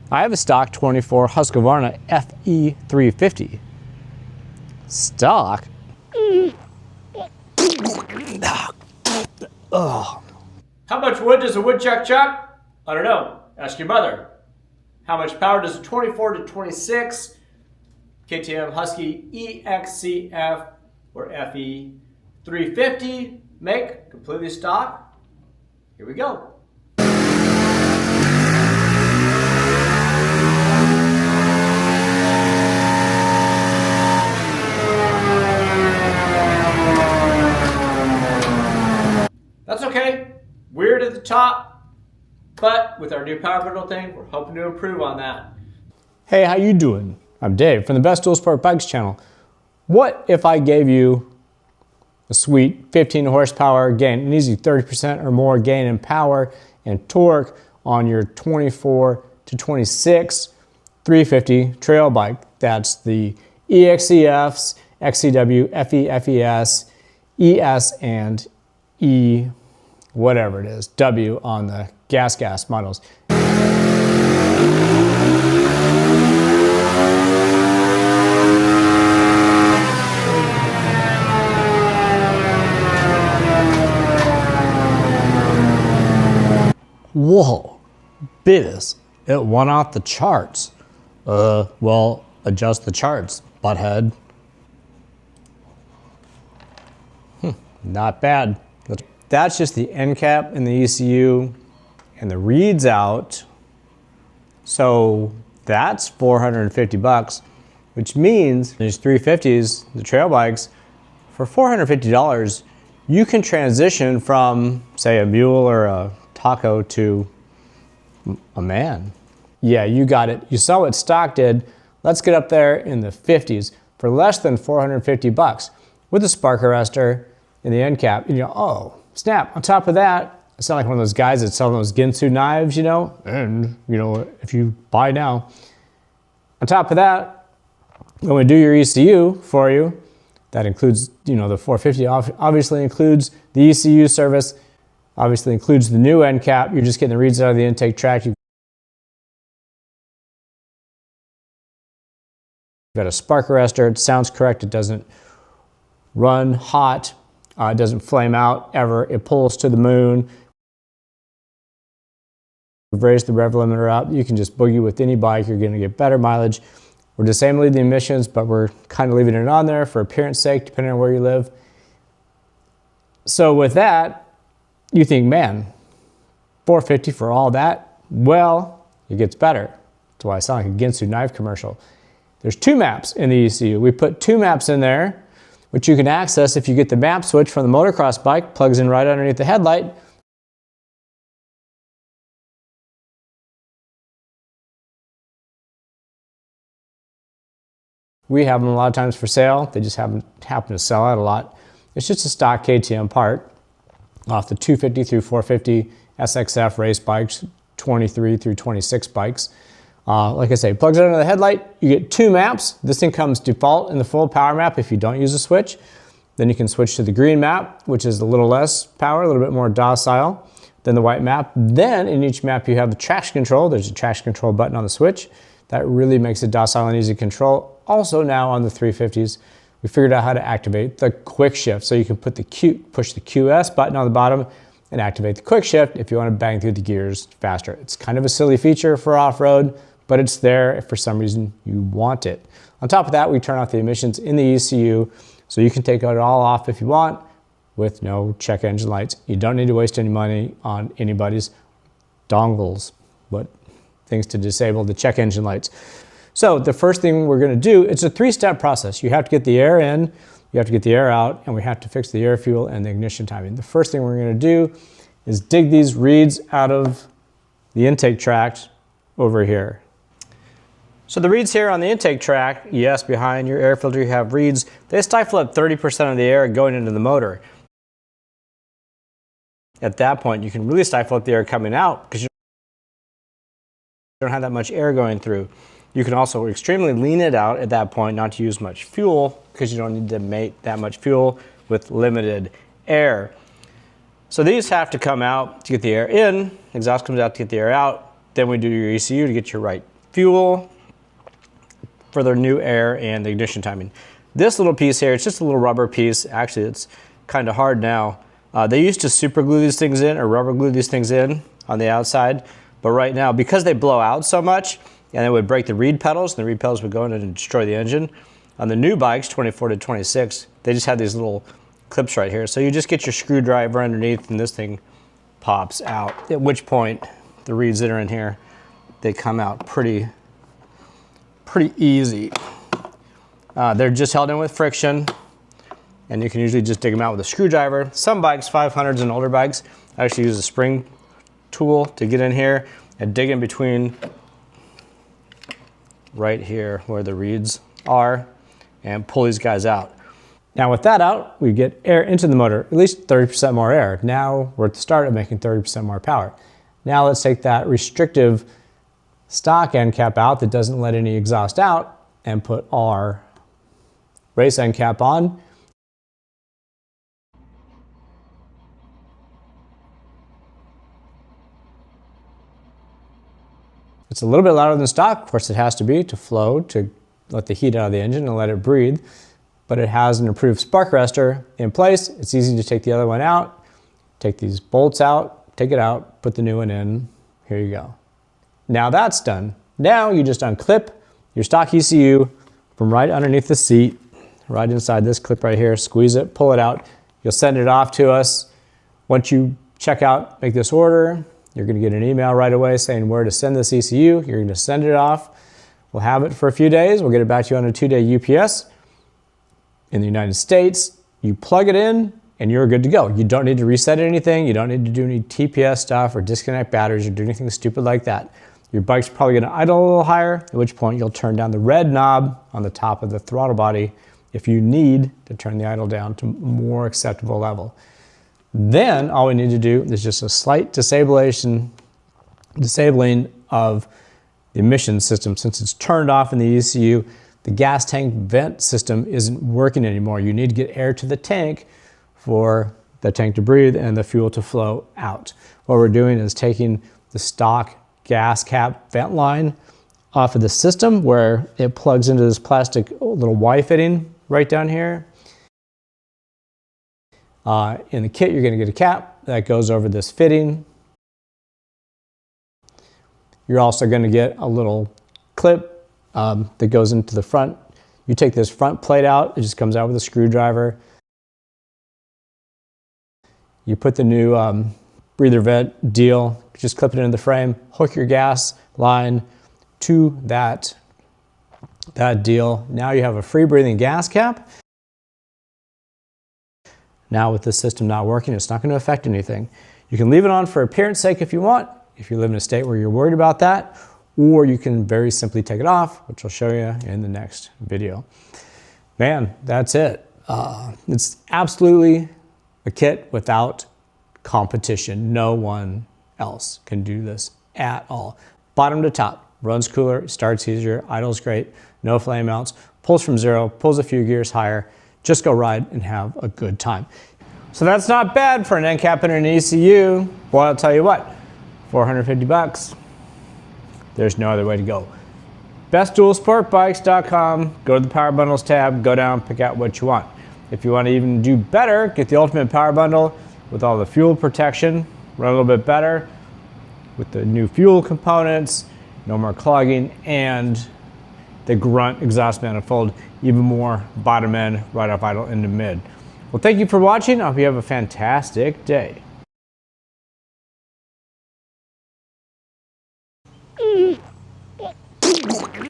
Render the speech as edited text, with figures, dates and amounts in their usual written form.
I have a stock 24 Husqvarna FE-350. Stock? How much wood does a woodchuck chop? I don't know. Ask your mother. How much power does a 24 to 26 KTM Husky EXC-F or FE-350 make? Completely stock. Here we go. That's okay. Weird at the top, but with our new power bundle thing, we're hoping to improve on that. Hey, how you doing? I'm Dave from the Best Dual Sport Bikes channel. What if I gave you a sweet 15 horsepower gain, an easy 30% or more gain in power and torque on your 24 to 26 350 trail bike? That's the EXC-Fs, XCW, FE, FE-S, ES, and E, whatever it is, W on the gas models. Whoa, biz, it went off the charts. Well, adjust the charts, butthead. Not bad. That's just the end cap and the ECU and the reeds out. So that's 450 bucks, which means these 350s, the trail bikes, for $450, you can transition from, say, a mule or a taco to a man. Yeah, you got it. You saw what stock did. Let's get up there in the 50s for less than 450 bucks with a spark arrestor and the end cap. And you know, oh, snap. On top of that, it's not like one of those guys that sell those Ginsu knives, you know, and, you know, if you buy now. On top of that, when we do your ECU for you, that includes, you know, the 450 obviously includes the ECU service, obviously includes the new end cap. You're just getting the reeds out of the intake tract. You've got a spark arrestor. It sounds correct. It doesn't run hot. It doesn't flame out ever. It pulls to the moon. We've raised the rev limiter up. You can just boogie with any bike. You're going to get better mileage. We're disabling the emissions, but we're kind of leaving it on there for appearance sake, depending on where you live. So with that, you think, man, $450 for all that? Well, it gets better. That's why I sound like a Ginsu knife commercial. There's two maps in the ECU. We put two maps in there, which you can access if you get the map switch from the motocross bike, plugs in right underneath the headlight. We have them a lot of times for sale. They just happen to sell out a lot. It's just a stock KTM part off the 250 through 450 SXF race bikes, 23 through 26 bikes. Like I say, plugs it under the headlight. You get two maps. This thing comes default in the full power map if you don't use a switch. Then you can switch to the green map, which is a little less power, a little bit more docile than the white map. Then in each map you have the traction control. There's a traction control button on the switch. That really makes it docile and easy to control. Also now on the 350s, we figured out how to activate the quick shift. So you can push the QS button on the bottom and activate the quick shift if you want to bang through the gears faster. It's kind of a silly feature for off-road, but it's there if for some reason you want it. On top of that, we turn off the emissions in the ECU, so you can take it all off if you want with no check engine lights. You don't need to waste any money on anybody's dongles, but things to disable the check engine lights. So the first thing we're gonna do, it's a three-step process. You have to get the air in, you have to get the air out, and we have to fix the air fuel and the ignition timing. The first thing we're gonna do is dig these reeds out of the intake tract over here. So the reeds here on the intake tract, yes, behind your air filter you have reeds. They stifle up 30% of the air going into the motor. At that point, you can really stifle up the air coming out because you don't have that much air going through. You can also extremely lean it out at that point, not to use much fuel because you don't need to make that much fuel with limited air. So these have to come out to get the air in, exhaust comes out to get the air out, then we do your ECU to get your right fuel for their new air and the ignition timing. This little piece here, it's just a little rubber piece. Actually, it's kind of hard now. They used to super glue these things in or rubber glue these things in on the outside. But right now, because they blow out so much, and it would break the reed pedals, and the reed pedals would go in and destroy the engine. On the new bikes, 24 to 26, they just have these little clips right here. So you just get your screwdriver underneath and this thing pops out. At which point, the reeds that are in here, they come out pretty easy. They're just held in with friction, and you can usually just dig them out with a screwdriver. Some bikes, 500s and older bikes, actually use a spring tool to get in here and dig in between right here where the reeds are and pull these guys out. Now with that out, we get air into the motor, at least 30% more air. Now we're at the start of making 30% more power. Now let's take that restrictive stock end cap out that doesn't let any exhaust out and put our race end cap on. It's a little bit louder than stock. Of course, it has to be to flow, to let the heat out of the engine and let it breathe. But it has an improved spark arrestor in place. It's easy to take the other one out, take these bolts out, take it out, put the new one in. Here you go. Now that's done. Now you just unclip your stock ECU from right underneath the seat, right inside this clip right here, squeeze it, pull it out. You'll send it off to us. Once you check out, make this order, you're gonna get an email right away saying where to send this ECU. You're gonna send it off. We'll have it for a few days. We'll get it back to you on a 2-day UPS. In the United States, you plug it in and you're good to go. You don't need to reset anything. You don't need to do any TPS stuff or disconnect batteries or do anything stupid like that. Your bike's probably gonna idle a little higher, at which point you'll turn down the red knob on the top of the throttle body if you need to turn the idle down to a more acceptable level. Then all we need to do is just a slight disabling of the emission system. Since it's turned off in the ECU, the gas tank vent system isn't working anymore. You need to get air to the tank for the tank to breathe and the fuel to flow out. What we're doing is taking the stock gas cap vent line off of the system where it plugs into this plastic little Y fitting right down here. In the kit, you're gonna get a cap that goes over this fitting. You're also gonna get a little clip that goes into the front. You take this front plate out, it just comes out with a screwdriver. You put the new breather vent deal, just clip it into the frame, hook your gas line to that deal. Now you have a free breathing gas cap. Now with the system not working, it's not going to affect anything. You can leave it on for appearance sake if you want, if you live in a state where you're worried about that, or you can very simply take it off, which I'll show you in the next video. Man, that's it. It's absolutely a kit without competition. No one else can do this at all. Bottom to top, runs cooler, starts easier, idles great, no flameouts, pulls from zero, pulls a few gears higher. Just go ride and have a good time. So that's not bad for an end cap and an ECU. Boy, I'll tell you what, 450 bucks. There's no other way to go. bestdualsportbikes.com, go to the Power Bundles tab, go down, pick out what you want. If you want to even do better, get the Ultimate Power Bundle with all the fuel protection, run a little bit better with the new fuel components, no more clogging, and the Grunt exhaust manifold, even more bottom end, right off idle into mid. Well, thank you for watching. I hope you have a fantastic day.